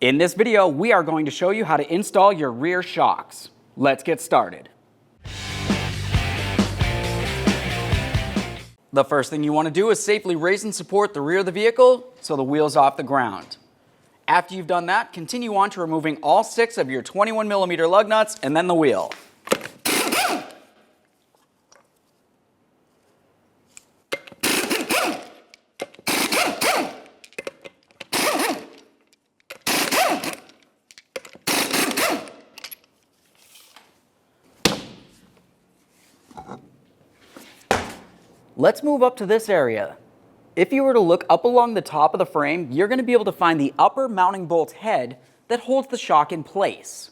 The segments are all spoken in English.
In this video, we are going to show you how to install your rear shocks. Let's get started. The first thing you want to do is safely raise and support the rear of the vehicle so the wheel's off the ground. After you've done that, continue on to removing all 6 of your 21mm lug nuts and then the wheel. Let's move up to this area. If you were to look up along the top of the frame, you're going to be able to find the upper mounting bolt head that holds the shock in place.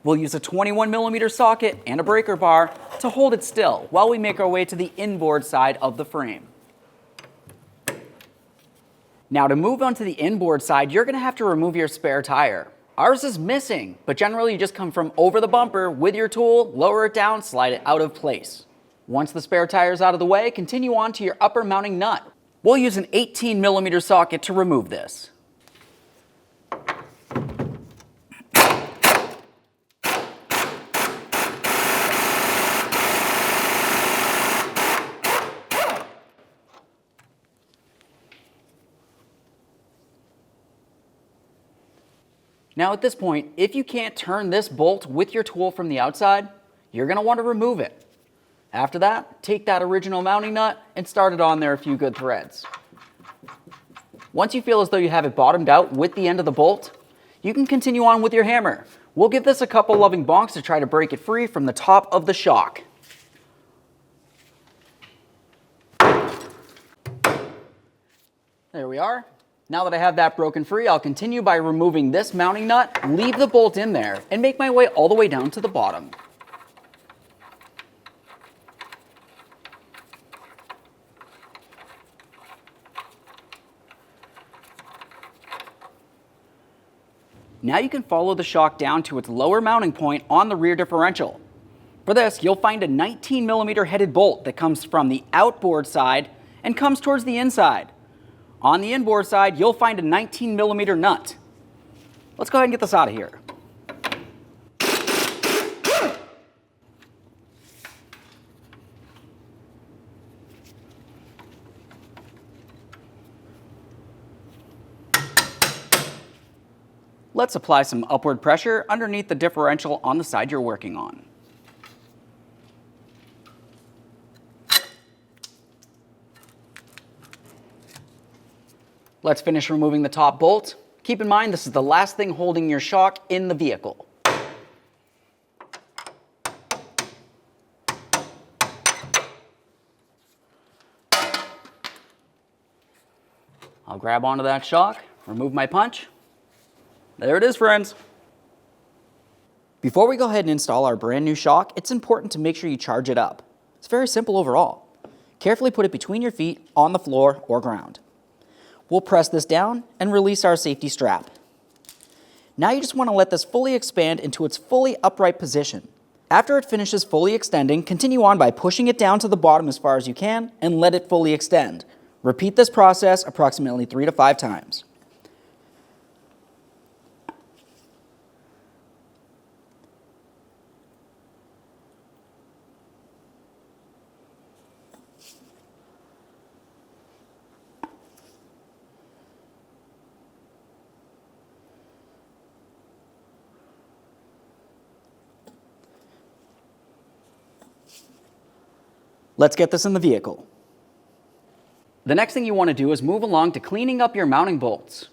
We'll use a 21mm socket and a breaker bar to hold it still while we make our way to the inboard side of the frame. Now to move on to the inboard side, you're going to have to remove your spare tire. Ours is missing, but generally you just come from over the bumper with your tool, lower it down, slide it out of place. Once the spare tire is out of the way, continue on to your upper mounting nut. We'll use an 18mm socket to remove this. Now at this point, if you can't turn this bolt with your tool from the outside, you're going to want to remove it. After that, take that original mounting nut and start it on there a few good threads. Once you feel as though you have it bottomed out with the end of the bolt, you can continue on with your hammer. We'll give this a couple loving bonks to try to break it free from the top of the shock. There we are. Now that I have that broken free, I'll continue by removing this mounting nut, leave the bolt in there, and make my way all the way down to the bottom. Now you can follow the shock down to its lower mounting point on the rear differential. For this, you'll find a 19mm headed bolt that comes from the outboard side and comes towards the inside. On the inboard side, you'll find a 19mm nut. Let's go ahead and get this out of here. Let's apply some upward pressure underneath the differential on the side you're working on. Let's finish removing the top bolt. Keep in mind, this is the last thing holding your shock in the vehicle. I'll grab onto that shock, remove my punch. There it is, friends. Before we go ahead and install our brand new shock, it's important to make sure you charge it up. It's very simple overall. Carefully put it between your feet on the floor or ground. We'll press this down and release our safety strap. Now you just want to let this fully expand into its fully upright position. After it finishes fully extending, continue on by pushing it down to the bottom as far as you can and let it fully extend. Repeat this process approximately 3 to 5 times. Let's get this in the vehicle. The next thing you want to do is move along to cleaning up your mounting bolts.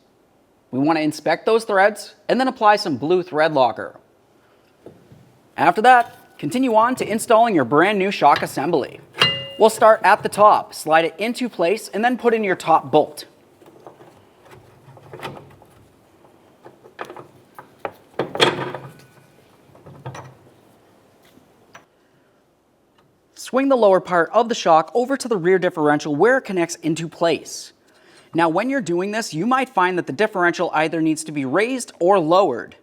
We want to inspect those threads and then apply some blue thread locker. After that, continue on to installing your brand new shock assembly. We'll start at the top, slide it into place, and then put in your top bolt. Swing the lower part of the shock over to the rear differential where it connects into place. Now when you're doing this, you might find that the differential either needs to be raised or lowered.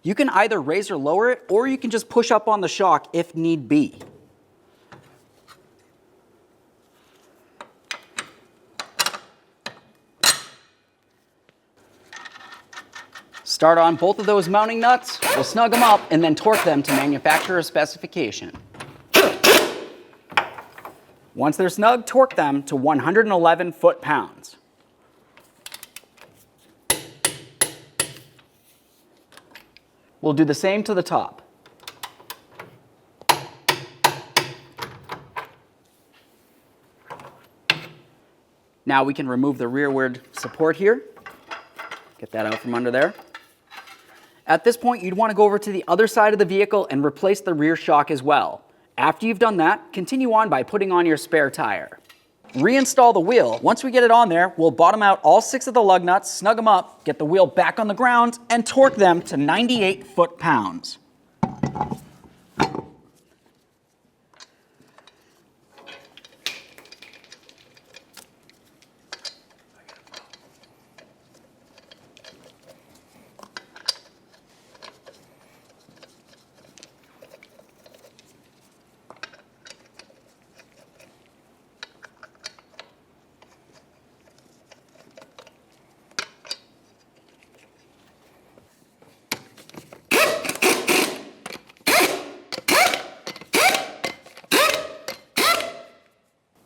You can either raise or lower it, or you can just push up on the shock if need be. Start on both of those mounting nuts, we'll snug them up and then torque them to manufacturer's specification. Once they're snug, torque them to 111 foot-pounds. We'll do the same to the top. Now we can remove the rearward support here. Get that out from under there. At this point, you'd want to go over to the other side of the vehicle and replace the rear shock as well. After you've done that, continue on by putting on your spare tire. Reinstall the wheel. Once we get it on there, we'll bottom out all 6 of the lug nuts, snug them up, get the wheel back on the ground, and torque them to 98 foot-pounds.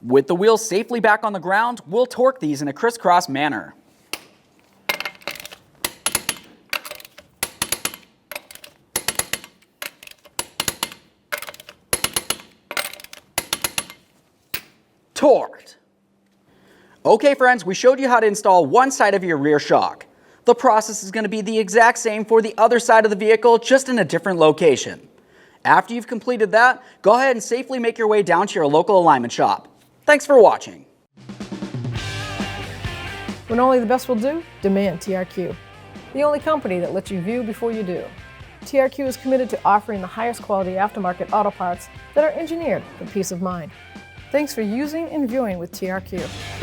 With the wheels safely back on the ground, we'll torque these in a crisscross manner. Torqued. Okay friends, we showed you how to install one side of your rear shock. The process is going to be the exact same for the other side of the vehicle, just in a different location. After you've completed that, go ahead and safely make your way down to your local alignment shop. Thanks for watching. When only the best will do, demand TRQ. The only company that lets you view before you do. TRQ is committed to offering the highest quality aftermarket auto parts that are engineered for peace of mind. Thanks for using and viewing with TRQ.